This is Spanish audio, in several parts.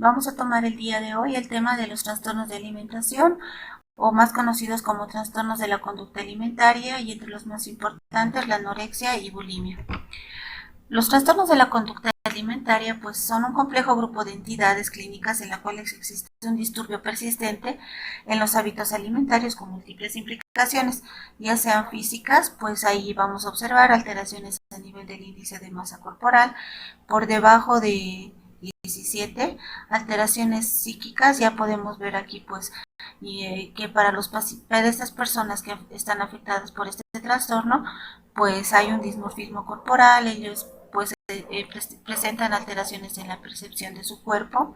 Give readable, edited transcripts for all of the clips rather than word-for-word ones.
Vamos a tomar el día de hoy el tema de los trastornos de alimentación o más conocidos como trastornos de la conducta alimentaria y entre los más importantes la anorexia y bulimia. Los trastornos de la conducta alimentaria pues son un complejo grupo de entidades clínicas en la cual existe un disturbio persistente en los hábitos alimentarios con múltiples implicaciones, ya sean físicas, pues ahí vamos a observar alteraciones a nivel del índice de masa corporal por debajo de 17, alteraciones psíquicas, ya podemos ver aquí pues que para estas personas que están afectadas por este trastorno, pues hay un dismorfismo corporal, ellos pues presentan alteraciones en la percepción de su cuerpo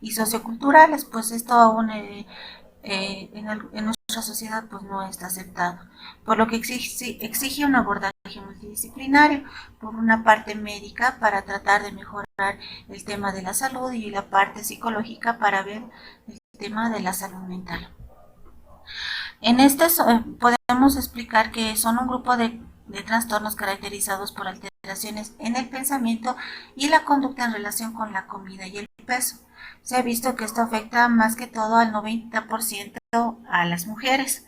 y socioculturales, pues esto aún en nuestra sociedad pues no está aceptado, por lo que exige un abordaje multidisciplinario, por una parte médica para tratar de mejorar el tema de la salud y la parte psicológica para ver el tema de la salud mental. En este podemos explicar que son un grupo de trastornos caracterizados por alteraciones en el pensamiento y la conducta en relación con la comida y el peso. Se ha visto que esto afecta más que todo al 90% a las mujeres.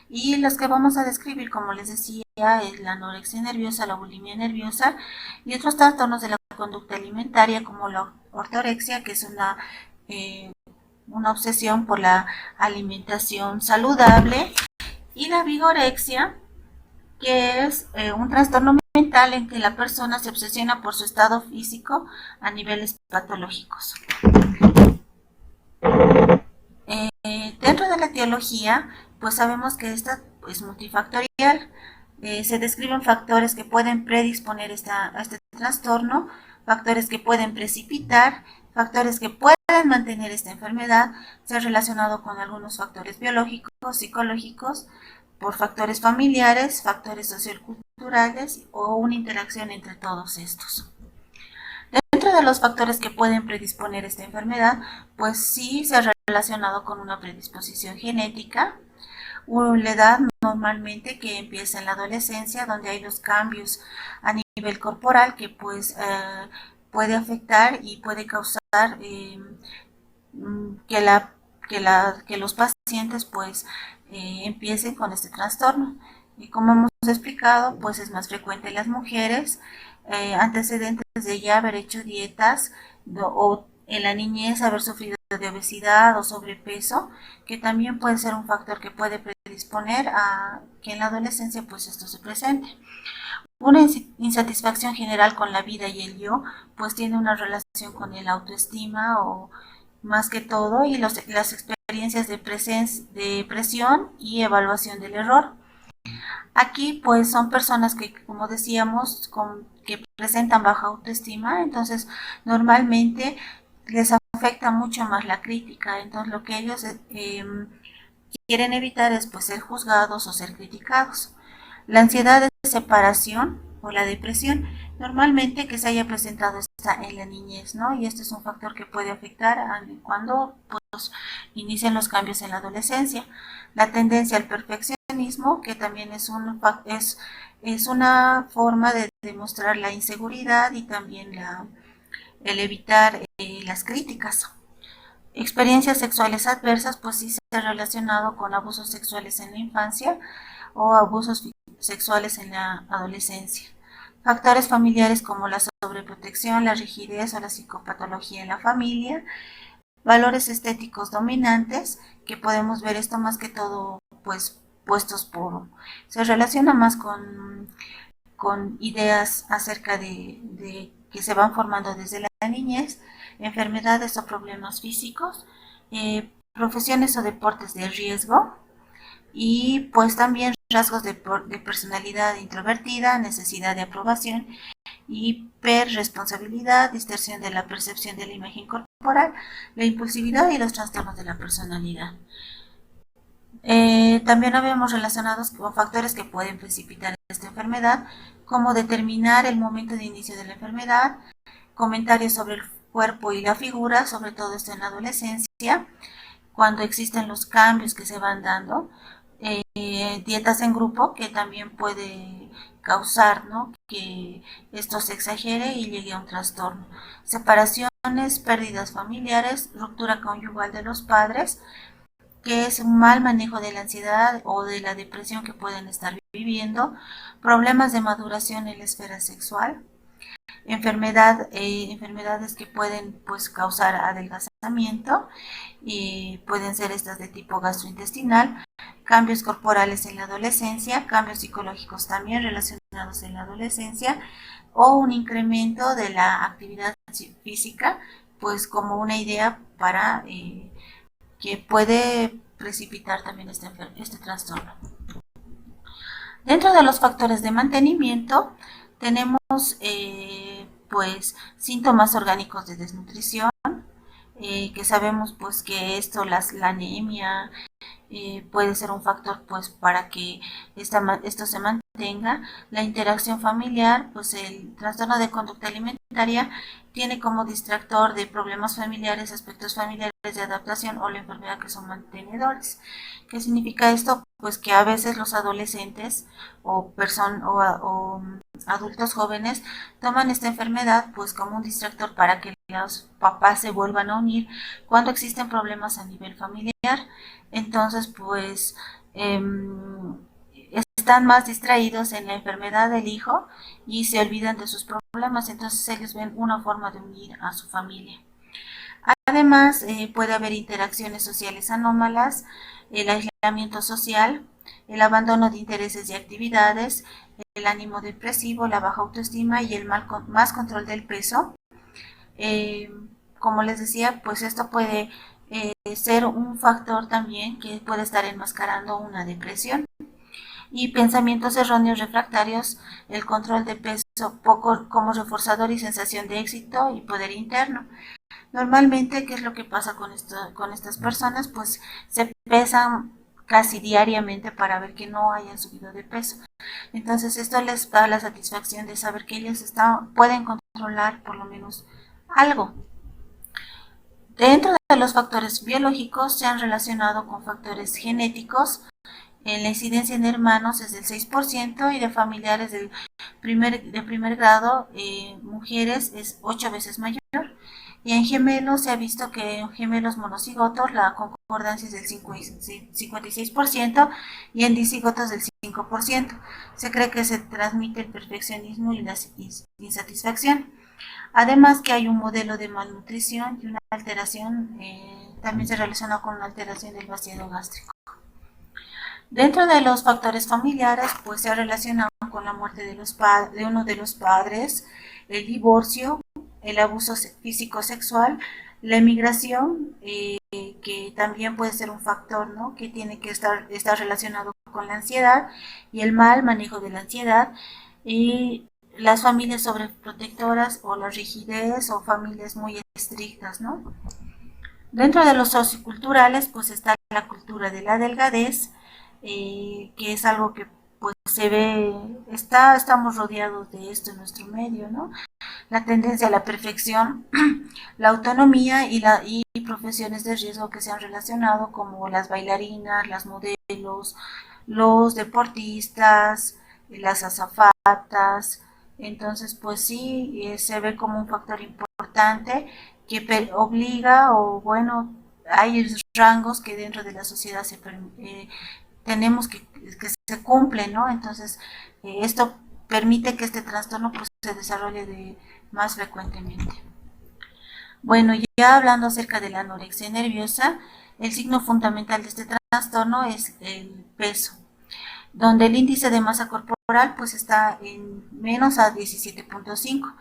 Y los que vamos a describir, como les decía, es la anorexia nerviosa, la bulimia nerviosa y otros trastornos de la conducta alimentaria como la ortorexia, que es una obsesión por la alimentación saludable, y la vigorexia, que es un trastorno mental en que la persona se obsesiona por su estado físico a niveles patológicos. Dentro de la etiología, pues sabemos que esta es multifactorial. Se describen factores que pueden predisponer a este trastorno, factores que pueden precipitar, factores que pueden mantener esta enfermedad, se ha relacionado con algunos factores biológicos, psicológicos, por factores familiares, factores socioculturales o una interacción entre todos estos. Dentro de los factores que pueden predisponer esta enfermedad, pues sí se ha relacionado con una predisposición genética, la edad normalmente que empieza en la adolescencia, donde hay los cambios a nivel corporal que pues puede afectar y puede causar que los pacientes pues empiecen con este trastorno. Y como hemos explicado, pues es más frecuente en las mujeres, antecedentes de ya haber hecho dietas o en la niñez haber sufrido de obesidad o sobrepeso, que también puede ser un factor que puede predisponer a que en la adolescencia pues esto se presente. Una insatisfacción general con la vida y el yo, pues tiene una relación con el autoestima o más que todo y las experiencias de presión y evaluación del error. Aquí pues son personas que, como decíamos, que presentan baja autoestima, entonces normalmente les afecta mucho más la crítica, entonces lo que ellos quieren evitar es pues ser juzgados o ser criticados. La ansiedad de separación o la depresión, normalmente que se haya presentado esta en la niñez, ¿no? Y este es un factor que puede afectar cuando pues, inician los cambios en la adolescencia. La tendencia al perfeccionismo, que también es una forma de demostrar la inseguridad y también el evitar las críticas. Experiencias sexuales adversas, pues sí se ha relacionado con abusos sexuales en la infancia o abusos sexuales en la adolescencia. Factores familiares como la sobreprotección, la rigidez o la psicopatología en la familia. Valores estéticos dominantes, que podemos ver esto más que todo pues puestos se relaciona más con ideas acerca de que se van formando desde la niñez, enfermedades o problemas físicos, profesiones o deportes de riesgo y pues también rasgos de personalidad introvertida, necesidad de aprobación, hiperresponsabilidad, distorsión de la percepción de la imagen corporal, la impulsividad y los trastornos de la personalidad. También habíamos relacionados con factores que pueden precipitar esta enfermedad, como determinar el momento de inicio de la enfermedad, comentarios sobre el cuerpo y la figura, sobre todo esto en la adolescencia, cuando existen los cambios que se van dando, dietas en grupo, que también puede causar, ¿no?, que esto se exagere y llegue a un trastorno. Separación pérdidas familiares, ruptura conyugal de los padres, que es un mal manejo de la ansiedad o de la depresión que pueden estar viviendo, problemas de maduración en la esfera sexual, enfermedades que pueden pues causar adelgazamiento y pueden ser estas de tipo gastrointestinal, cambios corporales en la adolescencia, cambios psicológicos también relacionados en la adolescencia o un incremento de la actividad física, pues como una idea para que puede precipitar también este trastorno. Dentro de los factores de mantenimiento tenemos pues síntomas orgánicos de desnutrición, que sabemos pues que la anemia puede ser un factor pues para que esto se mantenga. La interacción familiar, pues el trastorno de conducta alimentaria tiene como distractor de problemas familiares, aspectos familiares de adaptación o la enfermedad que son mantenedores. ¿Qué significa esto? Pues que a veces los adolescentes o adultos jóvenes toman esta enfermedad pues como un distractor para que los papás se vuelvan a unir cuando existen problemas a nivel familiar. Entonces pues están más distraídos en la enfermedad del hijo y se olvidan de sus problemas, entonces ellos ven una forma de unir a su familia. Además, puede haber interacciones sociales anómalas, el aislamiento social, el abandono de intereses y actividades, el ánimo depresivo, la baja autoestima y el más control del peso. Como les decía, pues esto puede ser un factor también que puede estar enmascarando una depresión. Y pensamientos erróneos refractarios, el control de peso poco como reforzador y sensación de éxito y poder interno. Normalmente, ¿qué es lo que pasa con estas personas? Pues se pesan casi diariamente para ver que no hayan subido de peso. Entonces esto les da la satisfacción de saber que ellos pueden controlar por lo menos algo. Dentro de los factores biológicos se han relacionado con factores genéticos. La incidencia en hermanos es del 6% y de familiares de primer grado, mujeres, es 8 veces mayor. Y en gemelos se ha visto que en gemelos monocigotos la concordancia es del 56% y en dicigotos del 5%. Se cree que se transmite el perfeccionismo y la insatisfacción. Además que hay un modelo de malnutrición y una alteración, también se relaciona con una alteración del vaciado gástrico. Dentro de los factores familiares, pues se ha relacionado con la muerte de uno de los padres, el divorcio, el abuso físico-sexual, la emigración, que también puede ser un factor, ¿no?, que tiene que estar relacionado con la ansiedad y el mal manejo de la ansiedad, y las familias sobreprotectoras o la rigidez o familias muy estrictas, ¿no? Dentro de los socioculturales, pues está la cultura de la delgadez, que es algo que pues se ve, estamos rodeados de esto en nuestro medio, ¿no? La tendencia a la perfección, la autonomía y profesiones de riesgo que se han relacionado, como las bailarinas, las modelos, los deportistas, las azafatas. Entonces, pues sí, se ve como un factor importante que obliga, o bueno, hay rangos que dentro de la sociedad tenemos que se cumplen, ¿no? Entonces, esto permite que este trastorno pues, se desarrolle más frecuentemente. Bueno, ya hablando acerca de la anorexia nerviosa, el signo fundamental de este trastorno es el peso, donde el índice de masa corporal pues está en menos a 17.5,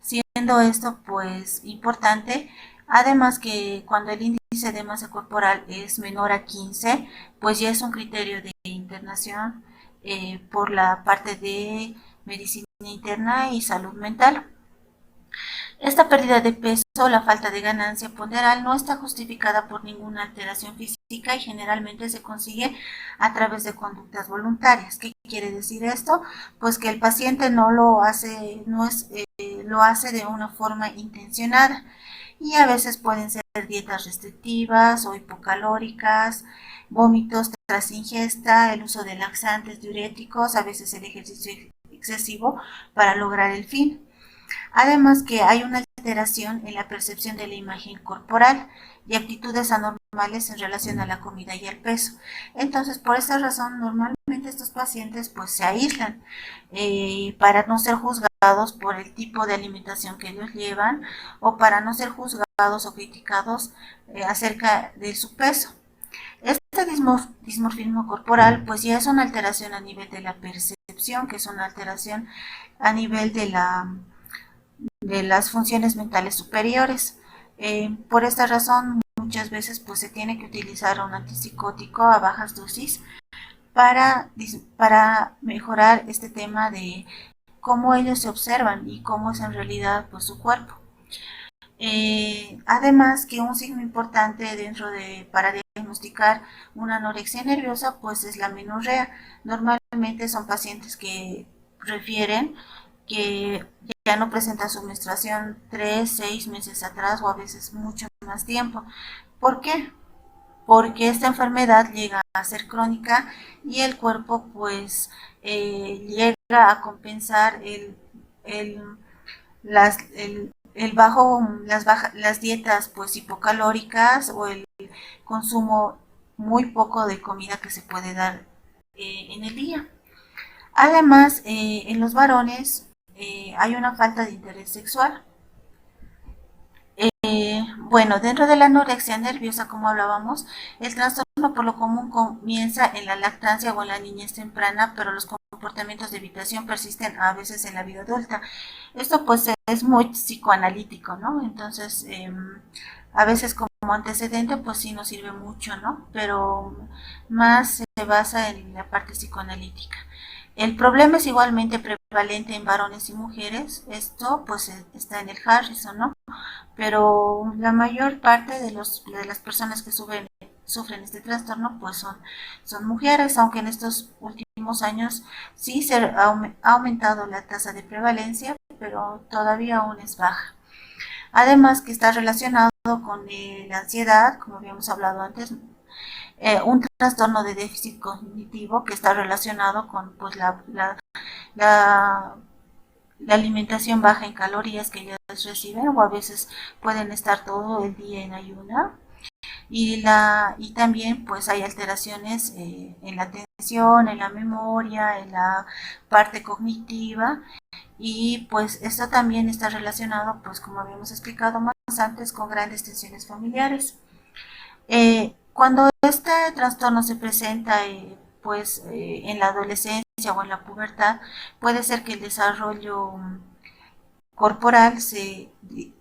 siendo esto pues importante. Además que cuando el índice de masa corporal es menor a 15, pues ya es un criterio de internación por la parte de medicina interna y salud mental. Esta pérdida de peso o la falta de ganancia ponderal no está justificada por ninguna alteración física y generalmente se consigue a través de conductas voluntarias. ¿Qué quiere decir esto? Pues que el paciente no lo hace, lo hace de una forma intencionada, y a veces pueden ser dietas restrictivas o hipocalóricas, vómitos tras ingesta, el uso de laxantes, diuréticos, a veces el ejercicio excesivo para lograr el fin. Además que hay una alteración en la percepción de la imagen corporal y actitudes anormales en relación a la comida y al peso. Entonces, por esta razón, normalmente estos pacientes pues se aíslan para no ser juzgados por el tipo de alimentación que ellos llevan o para no ser juzgados o criticados acerca de su peso. Este dismorfismo corporal pues ya es una alteración a nivel de la percepción, que es una alteración a nivel de las funciones mentales superiores. Por esta razón muchas veces pues se tiene que utilizar un antipsicótico a bajas dosis para mejorar este tema de cómo ellos se observan y cómo es en realidad pues su cuerpo. Además que un signo importante para diagnosticar una anorexia nerviosa pues es la menorrea. Normalmente son pacientes que refieren que ya no presenta su menstruación 3, 6 meses atrás o a veces mucho más tiempo. ¿Por qué? Porque esta enfermedad llega a ser crónica y el cuerpo pues llega a compensar el, las, las dietas pues hipocalóricas o el consumo muy poco de comida que se puede dar en el día. Además, en los varones hay una falta de interés sexual. Bueno, dentro de la anorexia nerviosa, como hablábamos, el trastorno por lo común comienza en la lactancia o en la niñez temprana, pero los comportamientos de evitación persisten a veces en la vida adulta. Esto pues es muy psicoanalítico, ¿no? Entonces, a veces como antecedente pues sí nos sirve mucho, ¿no? Pero más se basa en la parte psicoanalítica. El problema es igualmente prevalente en varones y mujeres. Esto pues está en el Harrison, ¿no? Pero la mayor parte de las personas que sufren este trastorno pues son mujeres, aunque en estos últimos años sí se ha aumentado la tasa de prevalencia, pero todavía aún es baja. Además que está relacionado con la ansiedad, como habíamos hablado antes, un trastorno de déficit cognitivo que está relacionado con pues, la alimentación baja en calorías que ellas reciben o a veces pueden estar todo el día en ayuna. Y también pues hay alteraciones en la atención, en la memoria, en la parte cognitiva y pues esto también está relacionado pues como habíamos explicado más antes con grandes tensiones familiares. Cuando este trastorno se presenta en la adolescencia o en la pubertad, puede ser que el desarrollo corporal se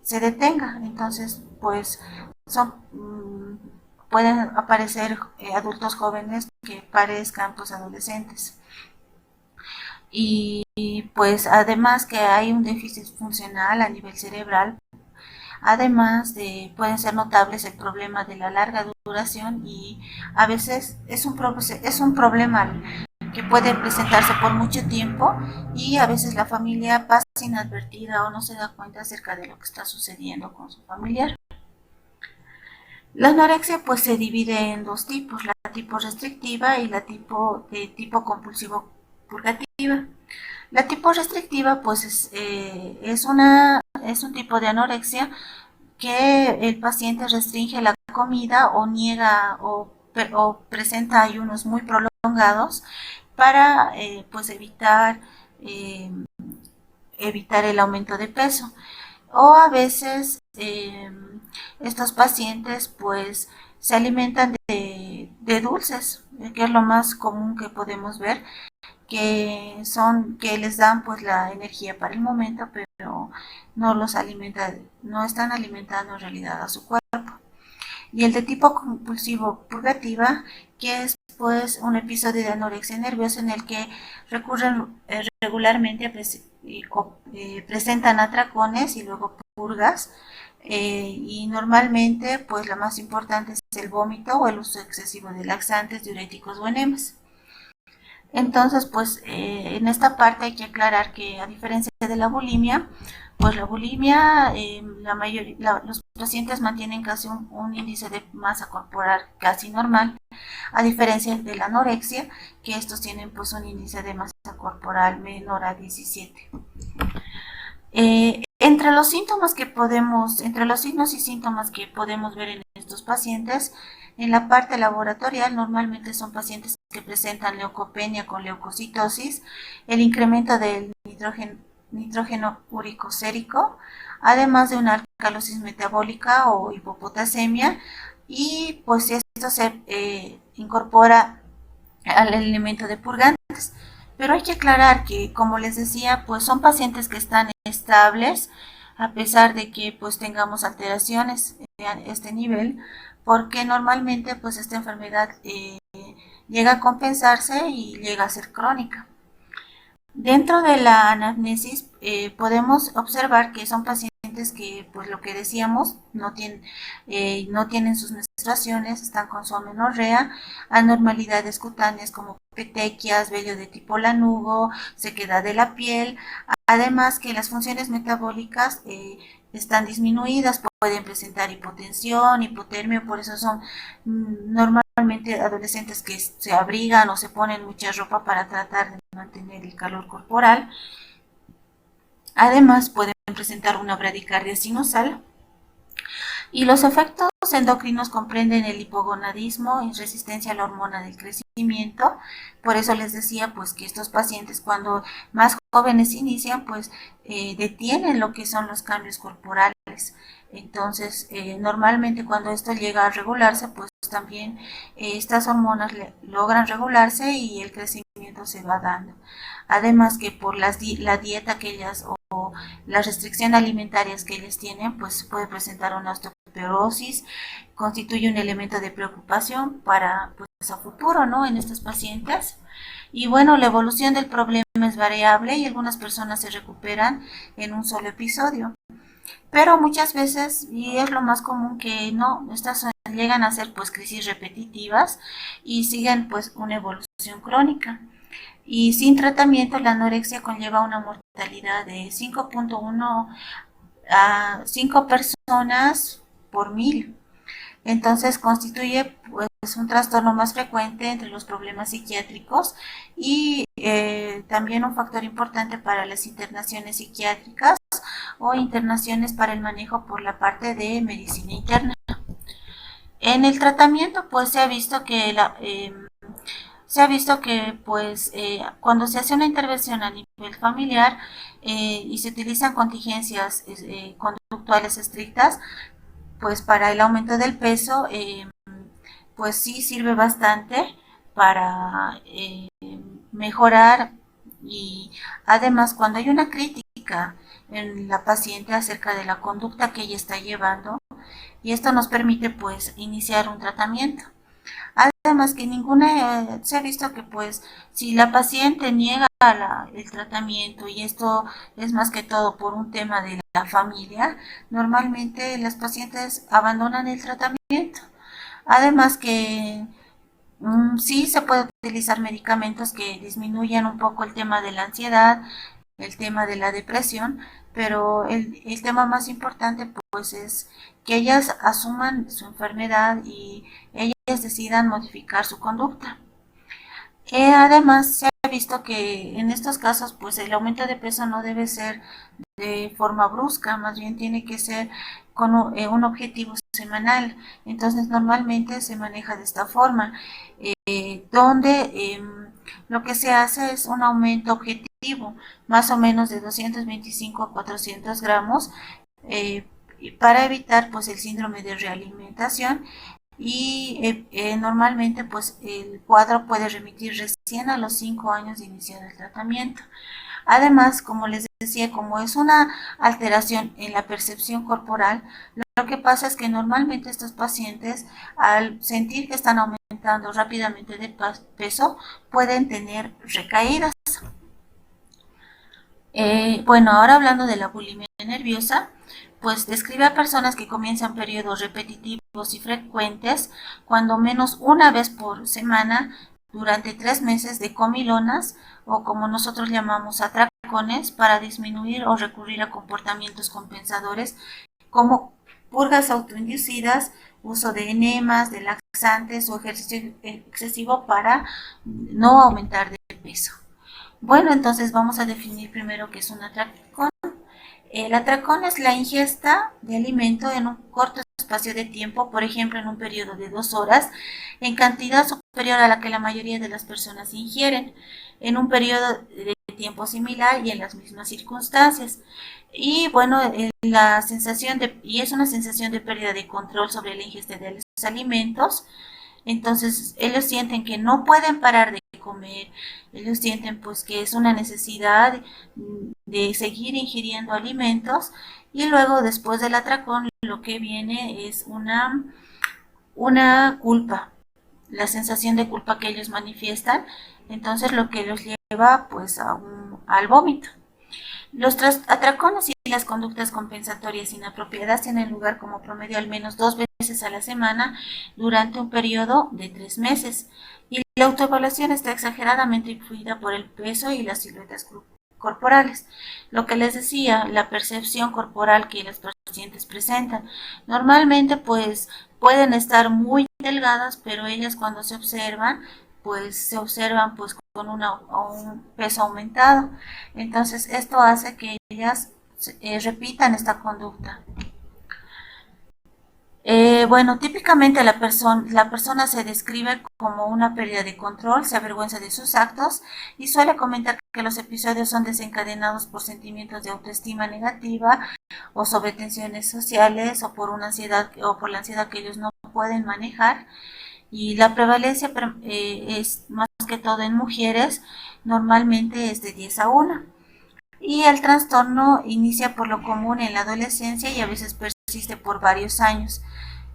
detenga. Entonces, pues pueden aparecer adultos jóvenes que parezcan pues adolescentes. Y pues además que hay un déficit funcional a nivel cerebral. Además pueden ser notables el problema de la larga duración y a veces es un problema que puede presentarse por mucho tiempo y a veces la familia pasa inadvertida o no se da cuenta acerca de lo que está sucediendo con su familiar. La anorexia pues se divide en dos tipos, la tipo restrictiva y la tipo compulsivo purgativa. La tipo restrictiva pues es un tipo de anorexia que el paciente restringe la comida o niega o presenta ayunos muy prolongados para pues evitar el aumento de peso. O a veces estos pacientes pues se alimentan de dulces, que es lo más común que podemos ver, que les dan pues la energía para el momento, pero no están alimentando en realidad a su cuerpo. Y el de tipo compulsivo purgativa, que es pues un episodio de anorexia nerviosa en el que recurren regularmente presentan atracones y luego purgas, y normalmente pues la más importante es el vómito o el uso excesivo de laxantes, diuréticos o enemas. Entonces, pues en esta parte hay que aclarar que a diferencia de la bulimia, pues la bulimia, los pacientes mantienen casi un índice de masa corporal casi normal, a diferencia de la anorexia, que estos tienen pues un índice de masa corporal menor a 17. Entre los signos y síntomas que podemos ver en estos pacientes, en la parte laboratorial normalmente son pacientes que presentan leucopenia con leucocitosis, el incremento del nitrógeno úrico sérico, además de una alcalosis metabólica o hipopotasemia, y pues esto se incorpora al elemento de purgantes. Pero hay que aclarar que, como les decía, pues son pacientes que están estables a pesar de que pues tengamos alteraciones a este nivel, porque normalmente pues esta enfermedad llega a compensarse y llega a ser crónica. Dentro de la anamnesis podemos observar que son pacientes que, pues lo que decíamos, no tienen sus menstruaciones, están con su amenorrea, anormalidades cutáneas como petequias, vello de tipo lanugo, sequedad de la piel, además que las funciones metabólicas están disminuidas, pueden presentar hipotensión, hipotermia, por eso son normalmente adolescentes que se abrigan o se ponen mucha ropa para tratar de mantener el calor corporal. Además pueden presentar una bradicardia sinusal. Y los efectos endocrinos comprenden el hipogonadismo y resistencia a la hormona del crecimiento. Por eso les decía pues que estos pacientes cuando más jóvenes inician pues detienen lo que son los cambios corporales. Entonces normalmente cuando esto llega a regularse pues también estas hormonas logran regularse y el crecimiento se va dando. Además que por la dieta que ellas o las restricciones alimentarias que ellos tienen, pues puede presentar una osteoporosis, constituye un elemento de preocupación para pues a futuro, ¿no? En estos pacientes. Y bueno, la evolución del problema es variable y algunas personas se recuperan en un solo episodio. Pero muchas veces, y es lo más común, que no, estas llegan a ser pues crisis repetitivas y siguen pues una evolución crónica. Y sin tratamiento la anorexia conlleva una mortalidad de 5.1 a 5 personas por 1000. Entonces constituye pues un trastorno más frecuente entre los problemas psiquiátricos y también un factor importante para las internaciones psiquiátricas o internaciones para el manejo por la parte de medicina interna. En el tratamiento pues se ha visto que pues cuando se hace una intervención a nivel familiar y se utilizan contingencias conductuales estrictas, pues para el aumento del peso, pues sí sirve bastante para mejorar. Y además cuando hay una crítica en la paciente acerca de la conducta que ella está llevando, y esto nos permite pues iniciar un tratamiento. Además que se ha visto que pues si la paciente niega el tratamiento, y esto es más que todo por un tema de la familia, normalmente las pacientes abandonan el tratamiento. Además que sí se puede utilizar medicamentos que disminuyan un poco el tema de la ansiedad, el tema de la depresión, pero el tema más importante pues es que ellas asuman su enfermedad y ellas decidan modificar su conducta. Además se ha visto que en estos casos pues el aumento de peso no debe ser de forma brusca, más bien tiene que ser con un objetivo semanal. Entonces normalmente se maneja de esta forma, donde lo que se hace es un aumento objetivo, más o menos de 225 a 400 gramos, para evitar pues el síndrome de realimentación. Y normalmente pues el cuadro puede remitir recién a los 5 años de iniciar el tratamiento. Además, como les decía, como es una alteración en la percepción corporal, lo que pasa es que normalmente estos pacientes, al sentir que están aumentando rápidamente de peso, pueden tener recaídas. Bueno, ahora hablando de la bulimia nerviosa, pues describe a personas que comienzan periodos repetitivos y frecuentes, cuando menos una vez por semana, durante 3 meses de comilonas, o como nosotros llamamos atracones, para disminuir o recurrir a comportamientos compensadores como purgas autoinducidas, uso de enemas, de laxantes o ejercicio excesivo para no aumentar de peso. Bueno, entonces vamos a definir primero qué es un atracón. El atracón es la ingesta de alimento en un corto espacio de tiempo, por ejemplo en un periodo de 2 horas, en cantidad superior a la que la mayoría de las personas ingieren, en un periodo de tiempo similar y en las mismas circunstancias. Y bueno, y es una sensación de pérdida de control sobre la ingesta de los alimentos. Entonces ellos sienten que no pueden parar de comer, ellos sienten pues que es una necesidad de seguir ingiriendo alimentos, y luego después del atracón lo que viene es una culpa, la sensación de culpa que ellos manifiestan, entonces lo que los lleva pues al vómito. Los atracones y las conductas compensatorias inapropiadas tienen lugar como promedio al menos 2 veces a la semana durante un periodo de 3 meses. Y la autoevaluación está exageradamente influida por el peso y las siluetas corporales. Lo que les decía, la percepción corporal que los pacientes presentan. Normalmente pues pueden estar muy delgadas, pero ellas cuando se observan pues con un peso aumentado. Entonces esto hace que ellas repitan esta conducta. Bueno, típicamente la persona se describe como una pérdida de control, se avergüenza de sus actos y suele comentar que los episodios son desencadenados por sentimientos de autoestima negativa o sobre tensiones sociales o por una ansiedad o por la ansiedad que ellos no pueden manejar. Y la prevalencia es más que todo en mujeres, normalmente es de 10 a 1. Y el trastorno inicia por lo común en la adolescencia y a veces persiste por varios años.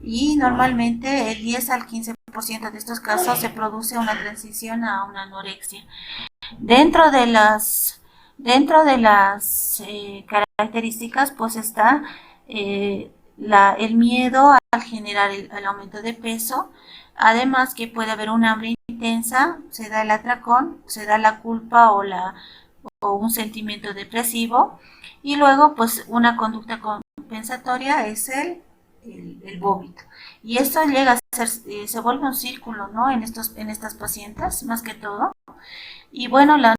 Y normalmente el 10 al 15% de estos casos se produce una transición a una anorexia. Dentro de las características pues está el miedo al generar el aumento de peso, además que puede haber un hambre intensa, se da el atracón, se da la culpa o un sentimiento depresivo, y luego pues una conducta compensatoria es el vómito. Y esto llega a ser, se vuelve un círculo, ¿no? En estas pacientes, más que todo. Y bueno, la